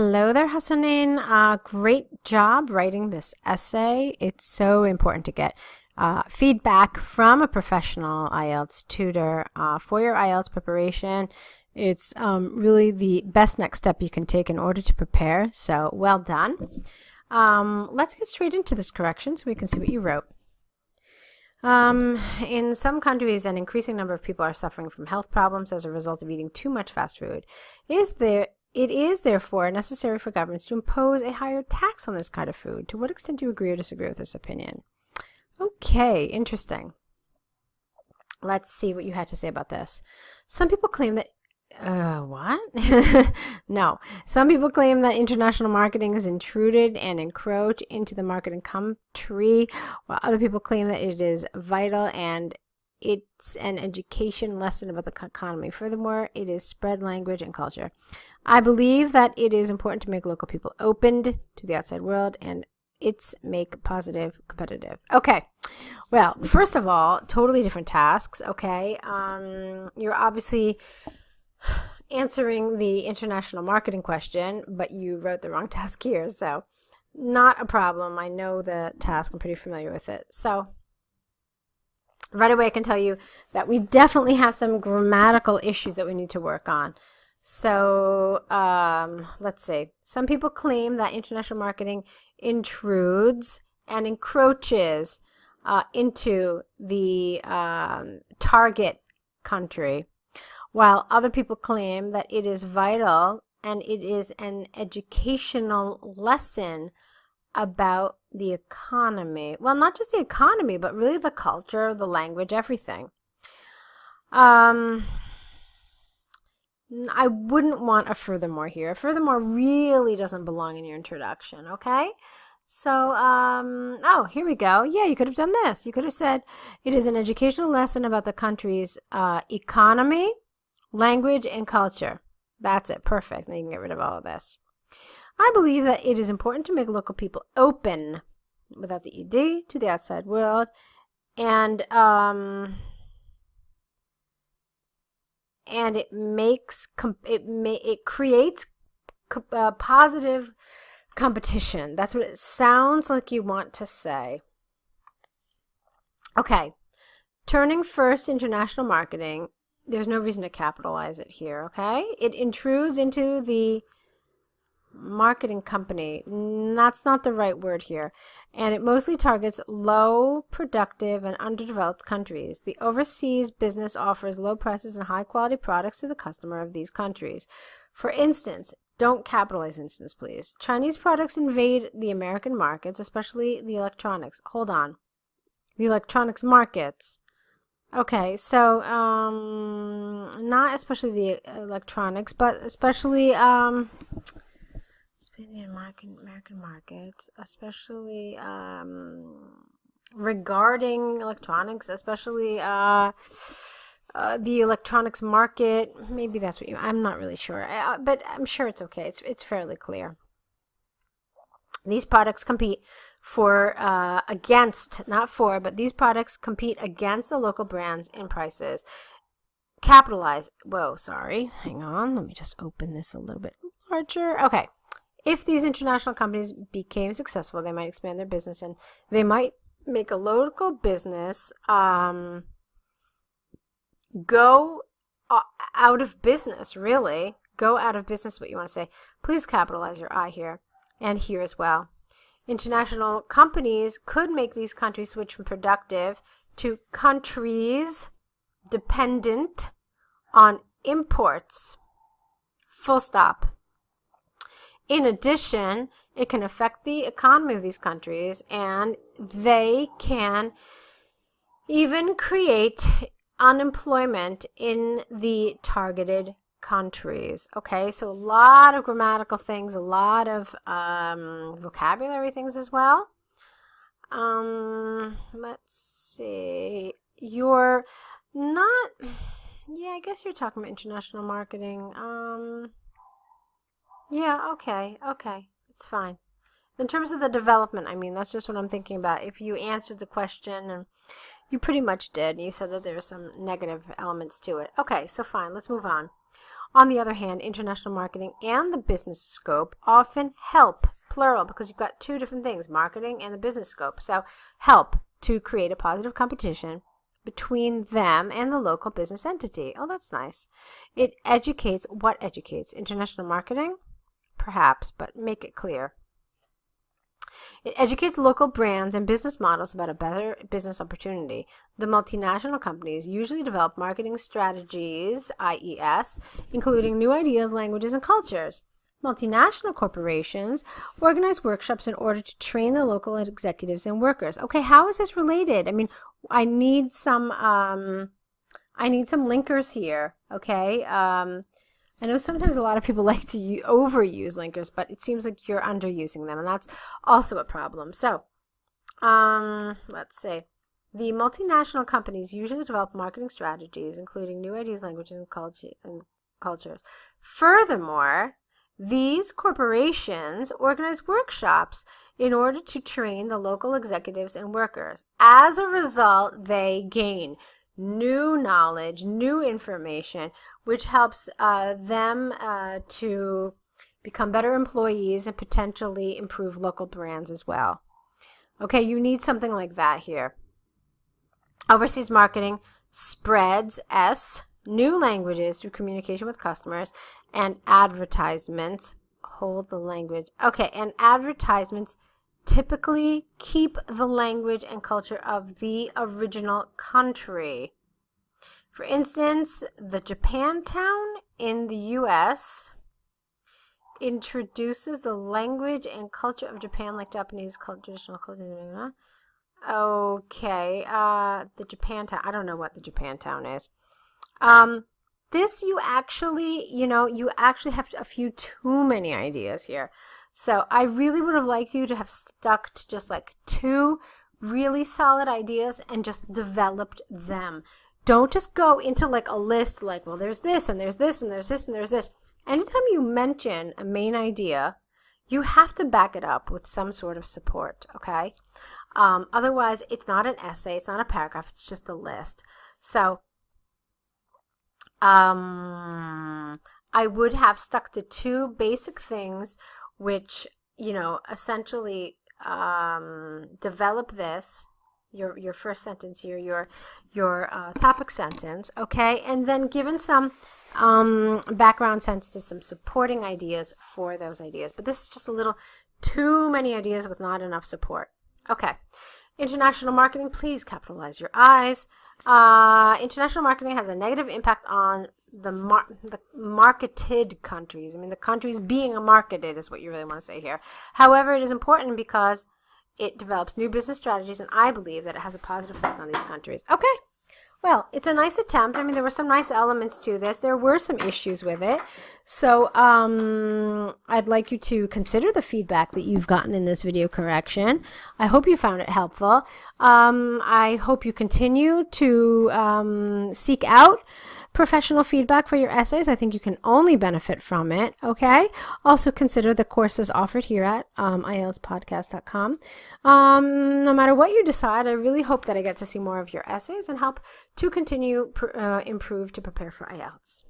Hello there, Hasanain. Great job writing this essay. It's so important to get feedback from a professional IELTS tutor for your IELTS preparation. It's really the best next step you can take in order to prepare. So well done. Let's get straight into this correction so we can see what you wrote. In some countries, an increasing number of people are suffering from health problems as a result of eating too much fast food. It is therefore necessary for governments to impose a higher tax on this kind of food. To what extent do you agree or disagree with this opinion? Okay, interesting. Let's see what you had to say about this. Some people claim that what? No. Some people claim that international marketing has intruded and encroached into the marketing country, while other people claim that it is vital and it's an education lesson about the economy. Furthermore, it is spread language and culture. I believe that it is important to make local people opened to the outside world and it's make positive competitive. Okay. Well, first of all, totally different tasks. Okay. You're obviously answering the international marketing question, but you wrote the wrong task here. So not a problem. I know the task. I'm pretty familiar with it. So right away, I can tell you that we definitely have some grammatical issues that we need to work on. So let's see. Some people claim that international marketing intrudes and encroaches into the target country, while other people claim that it is vital and it is an educational lesson about the economy. Well, not just the economy, but really the culture, the language, everything. I wouldn't want a furthermore here. A furthermore really doesn't belong in your introduction, okay? So, oh, here we go. Yeah, you could have done this. You could have said, it is an educational lesson about the country's economy, language, and culture. That's it. Perfect. Then you can get rid of all of this. I believe that it is important to make local people open, without the ed, to the outside world, and it creates positive competition. That's what it sounds like you want to say. Okay, turning first international marketing. There's no reason to capitalize it here. Okay, it intrudes into the marketing company. That's not the right word here. And it mostly targets low productive and underdeveloped countries. The overseas business offers low prices and high quality products to the customer of these countries. For instance, don't capitalize instance, please. Chinese products invade the American markets, especially the electronics. Hold on. The electronics markets. Okay, so not especially the electronics, but especially the American markets, especially regarding electronics, especially the electronics market. Maybe that's what I'm not really sure, but I'm sure it's okay. It's fairly clear. These products compete but these products compete against the local brands in prices. Capitalize. Whoa, sorry. Hang on. Let me just open this a little bit larger. Okay. If these international companies became successful, they might expand their business and they might make a local business go out of business, really. Go out of business, what you want to say. Please capitalize your I here and here as well. International companies could make these countries switch from productive to countries dependent on imports. Full stop. In addition, it can affect the economy of these countries, and they can even create unemployment in the targeted countries. Okay, so a lot of grammatical things, a lot of vocabulary things as well. Let's see. You're not, yeah, I guess you're talking about international marketing. Yeah, okay, it's fine. In terms of the development, I mean, that's just what I'm thinking about. If you answered the question, and you pretty much did, you said that there are some negative elements to it. Okay, so fine, let's move on. On the other hand, international marketing and the business scope often help, plural, because you've got two different things, marketing and the business scope. So help to create a positive competition between them and the local business entity. Oh, that's nice. It educates, what educates? International marketing? Perhaps, but make it clear. It educates local brands and business models about a better business opportunity. The multinational companies usually develop marketing strategies, IES, including new ideas, languages, and cultures. Multinational corporations organize workshops in order to train the local executives and workers. Okay, how is this related? I mean, I need some linkers here. Okay, I know sometimes a lot of people like to overuse linkers, but it seems like you're underusing them, and that's also a problem. So, let's see. The multinational companies usually develop marketing strategies, including new ideas, languages, and cultures. Furthermore, these corporations organize workshops in order to train the local executives and workers. As a result, they gain new knowledge, new information, which helps them to become better employees and potentially improve local brands as well. Okay, you need something like that here. Overseas marketing spreads new languages through communication with customers, and advertisements hold the language. Okay, and advertisements typically keep the language and culture of the original country. For instance, the Japantown in the U.S. introduces the language and culture of Japan, like Japanese traditional culture. Okay, the Japantown. I don't know what the Japantown is. This you actually have a few too many ideas here. So I really would have liked you to have stuck to just like two really solid ideas and just developed them. Don't just go into like a list like, well, there's this and there's this and there's this and there's this. Anytime you mention a main idea, you have to back it up with some sort of support, okay? Otherwise, it's not an essay, it's not a paragraph, it's just a list. So I would have stuck to two basic things which, essentially develop this, your first sentence here, your topic sentence, okay? And then given some background sentences, some supporting ideas for those ideas. But this is just a little too many ideas with not enough support. Okay. International marketing, please capitalize your eyes. International marketing has a negative impact on the marketed countries. I mean, the countries being marketed is what you really want to say here. However, it is important because it develops new business strategies, and I believe that it has a positive effect on these countries. Okay. Well, it's a nice attempt. I mean, there were some nice elements to this. There were some issues with it. So I'd like you to consider the feedback that you've gotten in this video correction. I hope you found it helpful. I hope you continue to seek out professional feedback for your essays. I think you can only benefit from it, okay? Also consider the courses offered here at IELTSpodcast.com. No matter what you decide, I really hope that I get to see more of your essays and help to continue improve to prepare for IELTS.